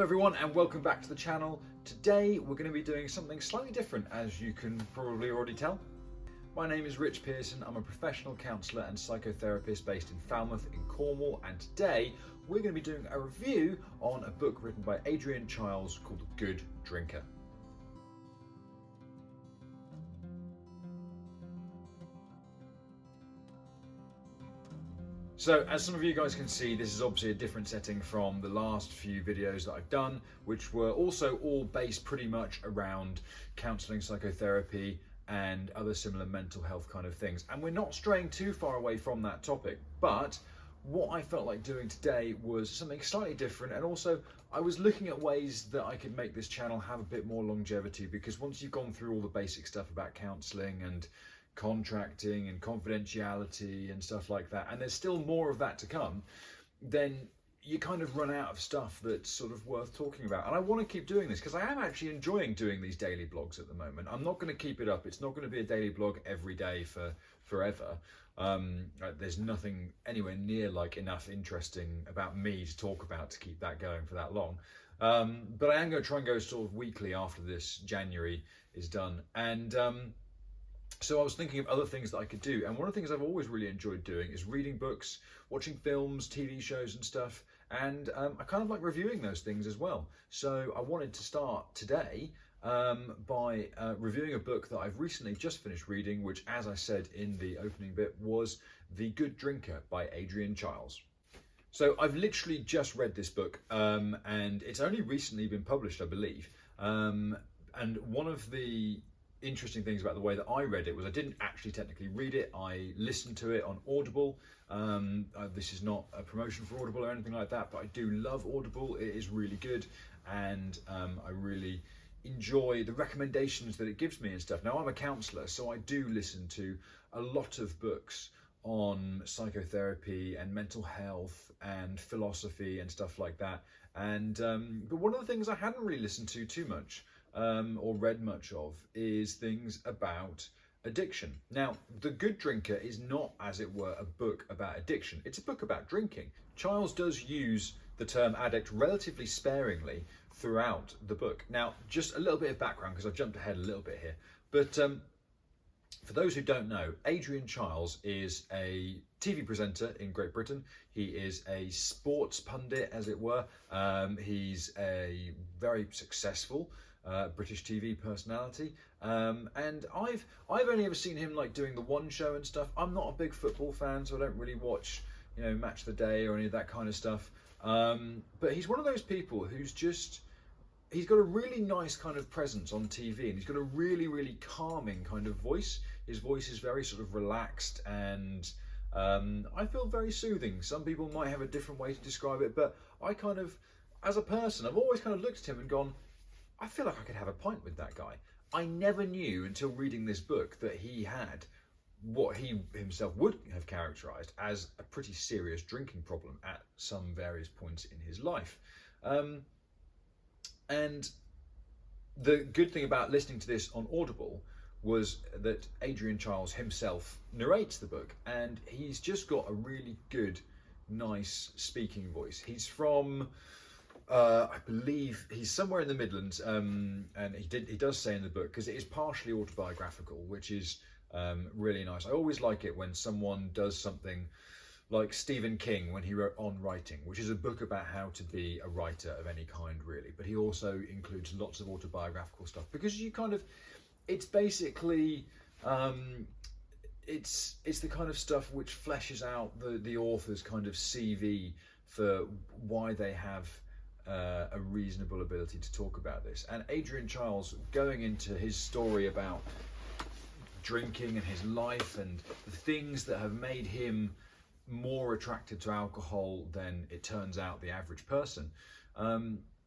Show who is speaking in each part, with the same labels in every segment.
Speaker 1: everyone and welcome back to the channel. Today we're going to be doing something slightly different, as you can probably already tell. My name is Rich Pearson. I'm a professional counsellor and psychotherapist based in Falmouth in Cornwall, and today we're going to be doing a review on a book written by Adrian Chiles called The Good Drinker. So, as some of you guys can see, this is obviously a different setting from the last few videos that I've done, which were also all based pretty much around counselling, psychotherapy, and other similar mental health kind of things. And we're not straying too far away from that topic, but what I felt like doing today was something slightly different, and also I was looking at ways that I could make this channel have a bit more longevity, because once you've gone through all the basic stuff about counselling and contracting and confidentiality and stuff like that, and there's still more of that to come, then you kind of run out of stuff that's sort of worth talking about. And I want to keep doing this because I am actually enjoying doing these daily blogs at the moment. I'm not going to keep it up. It's not going to be a daily blog every day for forever. There's nothing anywhere near like enough interesting about me to talk about to keep that going for that long. But I am going to try and go sort of weekly after this January is done. And so I was thinking of other things that I could do, and one of the things I've always really enjoyed doing is reading books, watching films, TV shows and stuff, and I kind of like reviewing those things as well. So I wanted to start today by reviewing a book that I've recently just finished reading, which, as I said in the opening bit, was The Good Drinker by Adrian Chiles. So I've literally just read this book, and it's only recently been published, I believe, and one of the interesting things about the way that I read it was I didn't actually technically read it. I listened to it on Audible. This is not a promotion for Audible or anything like that, but I do love Audible. It is really good, and I really enjoy the recommendations that it gives me and stuff. Now, I'm a counsellor, so I do listen to a lot of books on psychotherapy and mental health and philosophy and stuff like that. And but one of the things I hadn't really listened to too much or read much of is things about addiction. Now, The Good Drinker is not, as it were, a book about addiction. It's a book about drinking. Chiles does use the term addict relatively sparingly throughout the book. Now, just a little bit of background, because I've jumped ahead a little bit here, but for those who don't know, Adrian Chiles is a TV presenter in Great Britain. He is a sports pundit, as it were. He's a very successful British TV personality, and I've only ever seen him like doing the One Show and stuff. I'm not a big football fan, so I don't really watch, you know, Match of the Day or any of that kind of stuff. But he's one of those people who's just, he's got a really nice kind of presence on TV, and he's got a really, really calming kind of voice. His voice is very sort of relaxed, and I feel very soothing. Some people might have a different way to describe it, but I kind of, as a person, I've always kind of looked at him and gone, I feel like I could have a pint with that guy. I never knew until reading this book that he had what he himself would have characterised as a pretty serious drinking problem at some various points in his life. And the good thing about listening to this on Audible was that Adrian Chiles himself narrates the book, and he's just got a really good, nice speaking voice. He's from I believe he's somewhere in the Midlands, and he does say in the book, because it is partially autobiographical, which is really nice. I always like it when someone does something like Stephen King when he wrote On Writing, which is a book about how to be a writer of any kind, really. But he also includes lots of autobiographical stuff, because you kind of, it's basically it's the kind of stuff which fleshes out the author's kind of CV for why they have a reasonable ability to talk about this. And Adrian Chiles, going into his story about drinking and his life and the things that have made him more attracted to alcohol than it turns out the average person,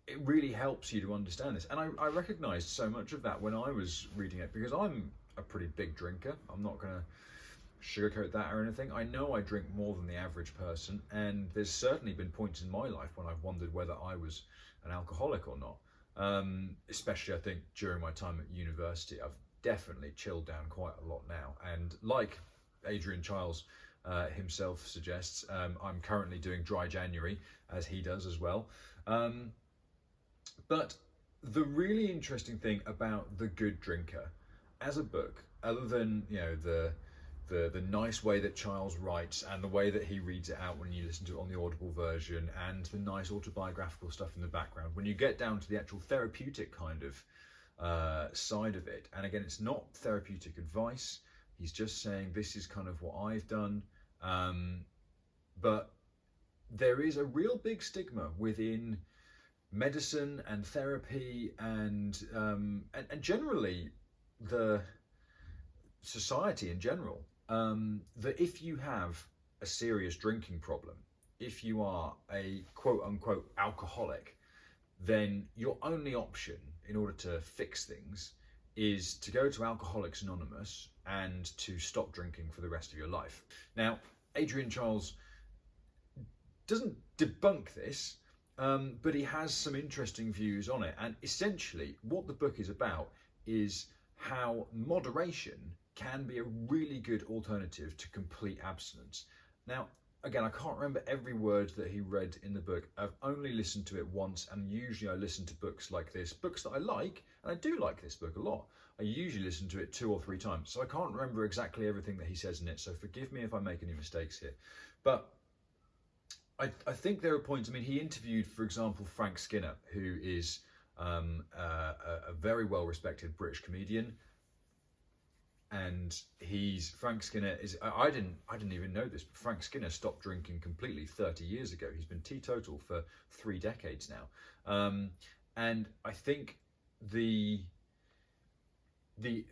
Speaker 1: it really helps you to understand this. And I recognised so much of that when I was reading it, because I'm a pretty big drinker. I'm not going to sugarcoat that or anything. I know I drink more than the average person, and there's certainly been points in my life when I've wondered whether I was an alcoholic or not. Especially, I think, during my time at university. I've definitely chilled down quite a lot now, and like Adrian Chiles himself suggests, I'm currently doing dry January, as he does as well. But the really interesting thing about The Good Drinker as a book, other than the nice way that Charles writes and the way that he reads it out when you listen to it on the Audible version, and the nice autobiographical stuff in the background, when you get down to the actual therapeutic kind of side of it, and again, it's not therapeutic advice. He's just saying this is kind of what I've done, but there is a real big stigma within medicine and therapy and generally the society in general, that if you have a serious drinking problem, if you are a quote unquote alcoholic, then your only option in order to fix things is to go to Alcoholics Anonymous and to stop drinking for the rest of your life. Now, Adrian Charles doesn't debunk this, but he has some interesting views on it. And essentially, what the book is about is how moderation can be a really good alternative to complete abstinence. Now, again, I can't remember every word that he read in the book. I've only listened to it once, and usually I listen to books like this, books that I like, and I do like this book a lot. I usually listen to it 2 or 3 times, so I can't remember exactly everything that he says in it, so forgive me if I make any mistakes here. But I think there are points. I mean, he interviewed, for example, Frank Skinner, who is a very well-respected British comedian, and Frank Skinner is. I didn't even know this, but Frank Skinner stopped drinking completely 30 years ago. He's been teetotal for 3 decades now, and I think the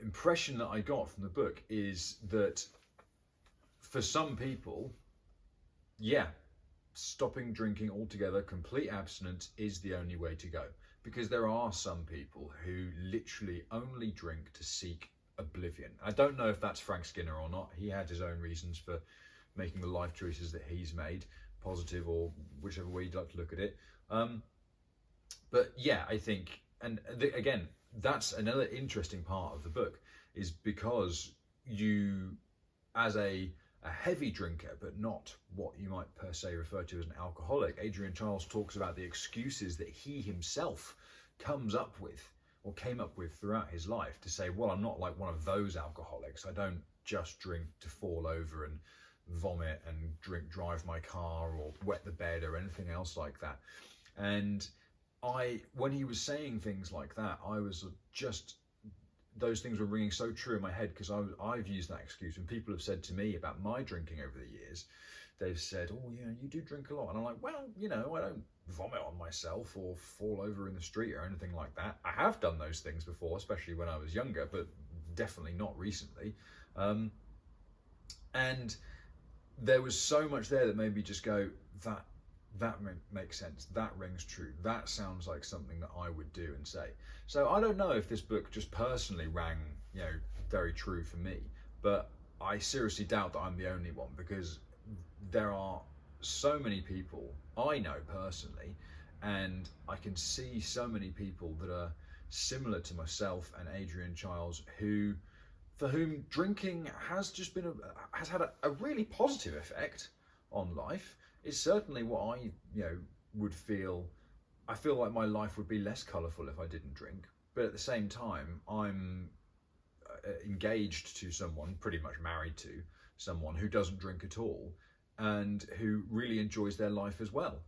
Speaker 1: impression that I got from the book is that for some people, yeah, stopping drinking altogether, complete abstinence, is the only way to go. Because there are some people who literally only drink to seek oblivion. I don't know if that's Frank Skinner or not. He had his own reasons for making the life choices that he's made, positive or whichever way you'd like to look at it. But yeah, I think, and again, that's another interesting part of the book, is because you, as a heavy drinker, but not what you might per se refer to as an alcoholic, Adrian Charles talks about the excuses that he himself comes up with or came up with throughout his life to say, well, I'm not like one of those alcoholics. I don't just drink to fall over and vomit and drive my car or wet the bed or anything else like that. And when he was saying things like that, I was just, those things were ringing so true in my head, because I've used that excuse. And people have said to me about my drinking over the years, they've said, oh yeah, you do drink a lot. And I'm like, well, I don't vomit on myself or fall over in the street or anything like that. I have done those things before, especially when I was younger, but definitely not recently. And there was so much there that made me just go, that makes sense. That rings true. That sounds like something that I would do and say. So I don't know if this book just personally rang, very true for me, but I seriously doubt that I'm the only one, because there are so many people I know personally, and I can see so many people that are similar to myself and Adrian Charles, for whom drinking has just been has had a really positive effect on life. It's certainly what I would feel. I feel like my life would be less colourful if I didn't drink, but at the same time, I'm engaged to someone, pretty much married to someone who doesn't drink at all and who really enjoys their life as well.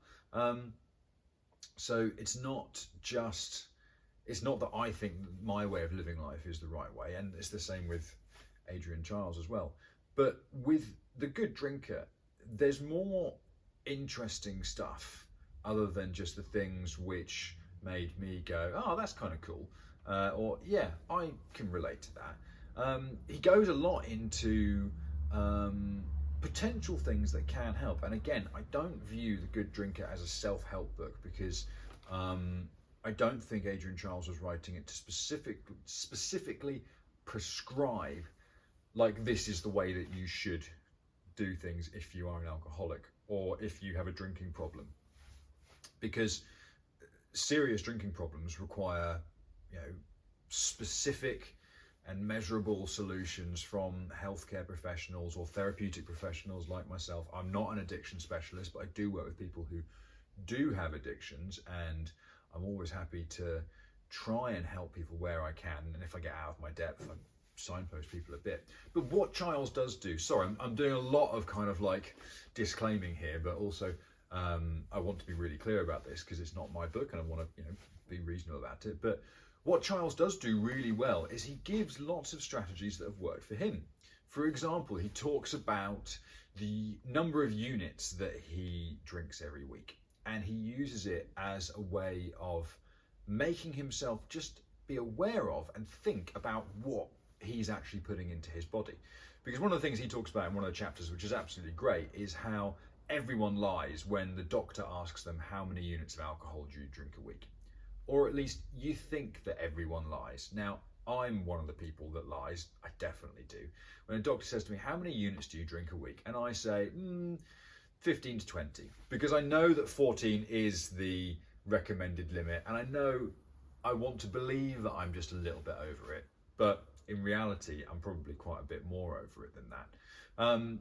Speaker 1: So it's not that I think my way of living life is the right way, and it's the same with Adrian Charles as well. But with The Good Drinker, there's more interesting stuff other than just the things which made me go, oh, that's kind of cool, or yeah, I can relate to that. He goes a lot into potential things that can help, and again, I don't view The Good Drinker as a self-help book, because I don't think Adrian Charles was writing it to specifically prescribe, like, this is the way that you should do things if you are an alcoholic or if you have a drinking problem, because serious drinking problems require specific and measurable solutions from healthcare professionals or therapeutic professionals like myself. I'm not an addiction specialist, but I do work with people who do have addictions, and I'm always happy to try and help people where I can, and if I get out of my depth, I signpost people a bit. But what Chiles does do, sorry, I'm doing a lot of kind of like disclaiming here, but also I want to be really clear about this because it's not my book and I want to, be reasonable about it. But what Chiles does do really well is he gives lots of strategies that have worked for him. For example, he talks about the number of units that he drinks every week, and he uses it as a way of making himself just be aware of and think about what he's actually putting into his body. Because one of the things he talks about in one of the chapters, which is absolutely great, is how everyone lies when the doctor asks them how many units of alcohol do you drink a week. Or at least you think that everyone lies. Now, I'm one of the people that lies. I definitely do. When a doctor says to me, how many units do you drink a week? And I say, 15 to 20. Because I know that 14 is the recommended limit. And I know I want to believe that I'm just a little bit over it. But in reality, I'm probably quite a bit more over it than that.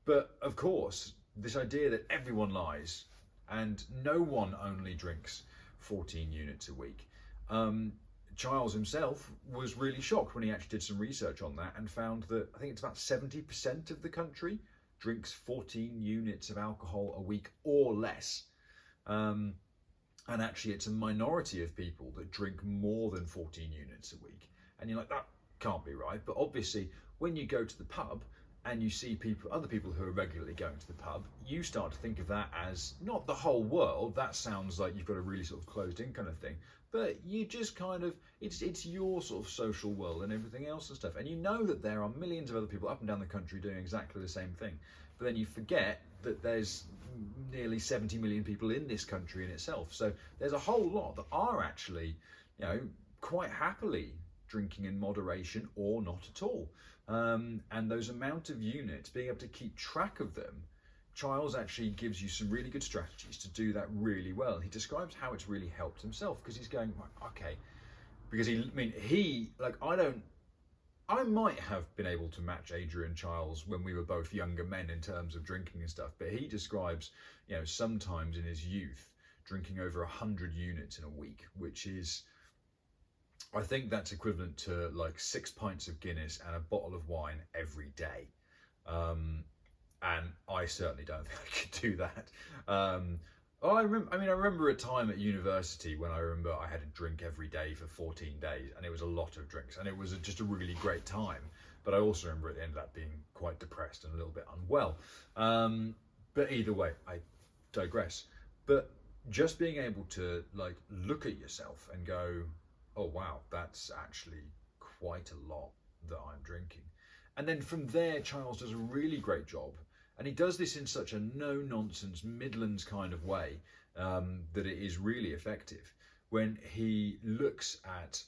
Speaker 1: But of course, this idea that everyone lies and no one only drinks 14 units a week. Chiles himself was really shocked when he actually did some research on that and found that I think it's about 70% of the country drinks 14 units of alcohol a week or less. And actually it's a minority of people that drink more than 14 units a week. And you're like, that can't be right. But obviously when you go to the pub and you see other people who are regularly going to the pub, you start to think of that as not the whole world. That sounds like you've got a really sort of closed in kind of thing, but you just kind of, it's your sort of social world and everything else and stuff. And you know that there are millions of other people up and down the country doing exactly the same thing. But then you forget that there's nearly 70 million people in this country in itself. So there's a whole lot that are actually, quite happily drinking in moderation or not at all. And those amount of units, being able to keep track of them, Chiles actually gives you some really good strategies to do that really well. He describes how it's really helped himself because he's going, okay, because I might have been able to match Adrian Chiles when we were both younger men in terms of drinking and stuff, but he describes, sometimes in his youth, drinking over 100 units in a week, which is, I think that's equivalent to like 6 pints of Guinness and a bottle of wine every day. And I certainly don't think I could do that. I remember a time at university when I remember I had a drink every day for 14 days and it was a lot of drinks and it was just a really great time. But I also remember at the end of that being quite depressed and a little bit unwell. But either way, I digress. But just being able to like look at yourself and go, oh wow, that's actually quite a lot that I'm drinking. And then from there, Chiles does a really great job. And he does this in such a no-nonsense, Midlands kind of way that it is really effective. When he looks at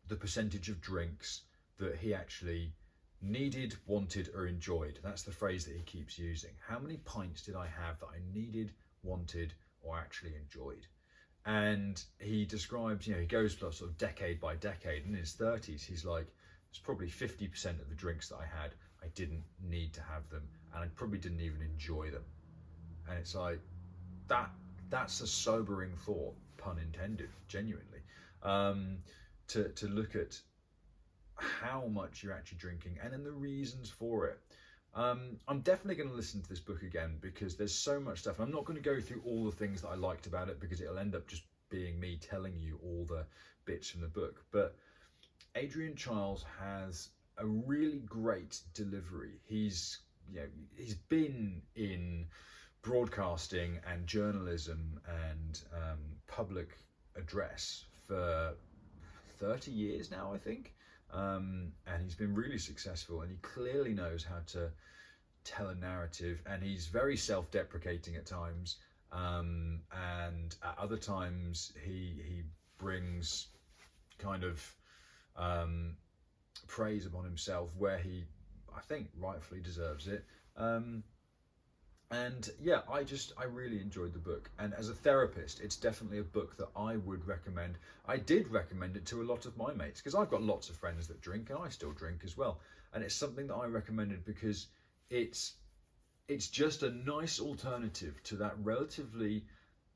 Speaker 1: the percentage of drinks that he actually needed, wanted, or enjoyed. That's the phrase that he keeps using. How many pints did I have that I needed, wanted, or actually enjoyed? And he describes, he goes sort of decade by decade. In his 30s, he's like, it's probably 50% of the drinks that I had, I didn't need to have them, and I probably didn't even enjoy them. And it's like, that's a sobering thought, pun intended, genuinely, to look at how much you're actually drinking and then the reasons for it. I'm definitely going to listen to this book again because there's so much stuff. I'm not going to go through all the things that I liked about it because it'll end up just being me telling you all the bits from the book. But Adrian Chiles has a really great delivery. He's been in broadcasting and journalism and public address for 30 years now, I think. And he's been really successful, and he clearly knows how to tell a narrative, and he's very self-deprecating at times, and at other times he brings kind of praise upon himself where he, I think, rightfully deserves it. And yeah, I really enjoyed the book. And as a therapist, it's definitely a book that I would recommend. I did recommend it to a lot of my mates because I've got lots of friends that drink and I still drink as well. And it's something that I recommended because it's just a nice alternative to that relatively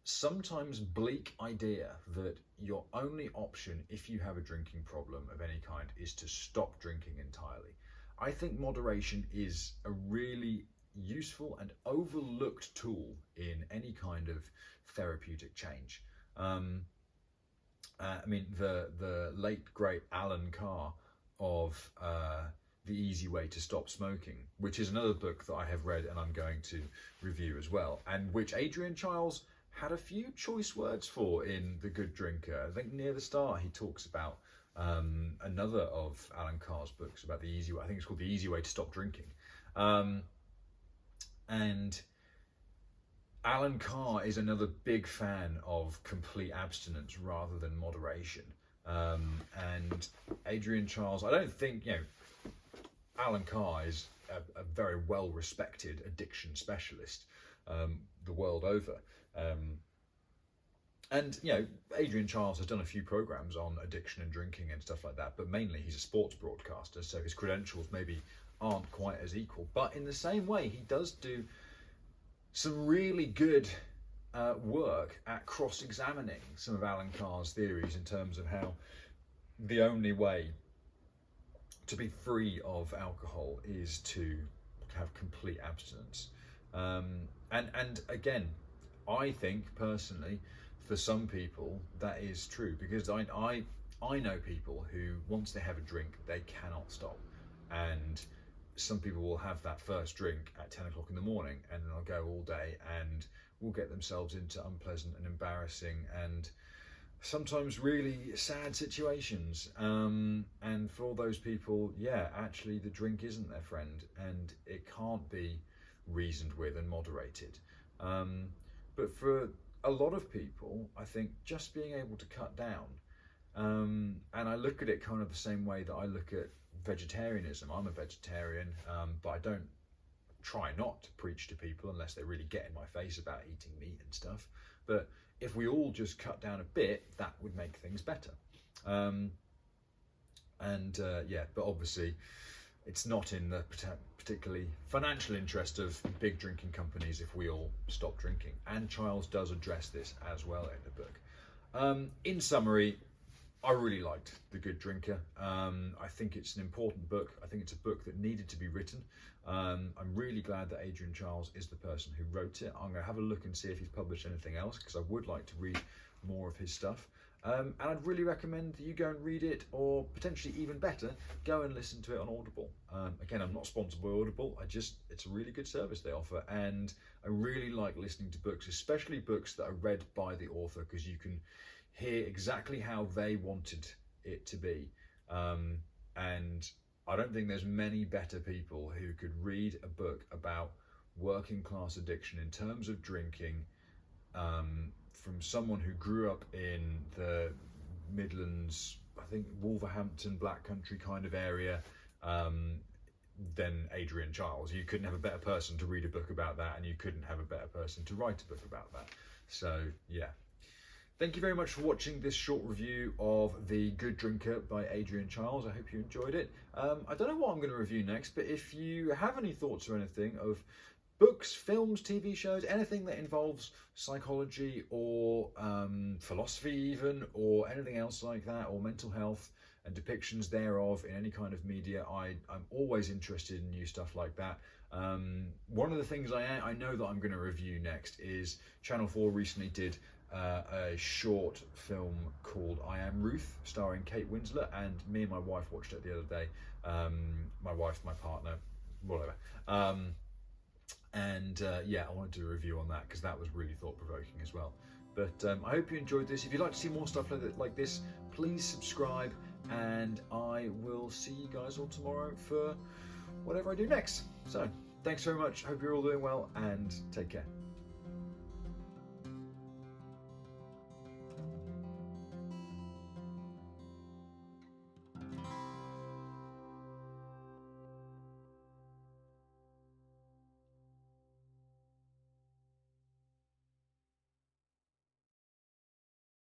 Speaker 1: sometimes bleak idea that your only option if you have a drinking problem of any kind is to stop drinking entirely. I think moderation is a really useful and overlooked tool in any kind of therapeutic change. I mean, the late great Alan Carr of The Easy Way to Stop Smoking, which is another book that I have read and I'm going to review as well, and which Adrian Chiles had a few choice words for in The Good Drinker. I think near the start he talks about another of Alan Carr's books about the easy way. I think it's called The Easy Way to Stop Drinking. And Alan Carr is another big fan of complete abstinence rather than moderation. And Adrian Chiles, I don't think, Alan Carr is a very well-respected addiction specialist the world over. And Adrian Chiles has done a few programs on addiction and drinking and stuff like that, but mainly he's a sports broadcaster, so his credentials maybe aren't quite as equal. But in the same way, he does do some really good work at cross-examining some of Alan Carr's theories in terms of how the only way to be free of alcohol is to have complete abstinence. And again, I think personally, for some people, that is true, because I know people who, once they have a drink, they cannot stop. And some people will have that first drink at 10 o'clock in the morning and then they'll go all day and will get themselves into unpleasant and embarrassing and sometimes really sad situations. And for all those people, actually the drink isn't their friend and it can't be reasoned with and moderated. But for a lot of people, I think just being able to cut down, and I look at it kind of the same way that I look at vegetarianism. I'm a vegetarian, but I don't try not to preach to people unless they really get in my face about eating meat and stuff. But if we all just cut down a bit, that would make things better. But obviously it's not in the particularly financial interest of big drinking companies if we all stop drinking. And Chiles does address this as well in the book. In summary, I really liked The Good Drinker. I think it's an important book. I think it's a book that needed to be written. I'm really glad that Adrian Chiles is the person who wrote it. I'm going to have a look and see if he's published anything else, because I would like to read more of his stuff. And I'd really recommend that you go and read it, or potentially even better, go and listen to it on Audible. Again, I'm not sponsored by Audible. It's a really good service they offer, and I really like listening to books, especially books that are read by the author, because you can hear exactly how they wanted it to be. And I don't think there's many better people who could read a book about working class addiction in terms of drinking, from someone who grew up in the Midlands, I think Wolverhampton, Black Country kind of area, than Adrian Chiles. You couldn't have a better person to read a book about that, and you couldn't have a better person to write a book about that. So yeah. Thank you very much for watching this short review of The Good Drinker by Adrian Chiles. I hope you enjoyed it. I don't know what I'm going to review next, but if you have any thoughts or anything of books, films, TV shows, anything that involves psychology or philosophy even, or anything else like that, or mental health and depictions thereof in any kind of media, I'm always interested in new stuff like that. One of the things I know that I'm going to review next is Channel 4 recently did a short film called I Am Ruth, starring Kate Winslet, and me and my wife watched it the other day. My wife, my partner, whatever. I wanted to do a review on that because that was really thought-provoking as well. But I hope you enjoyed this. If you'd like to see more stuff like this, please subscribe, and I will see you guys all tomorrow for whatever I do next. So thanks very much. Hope you're all doing well, and take care.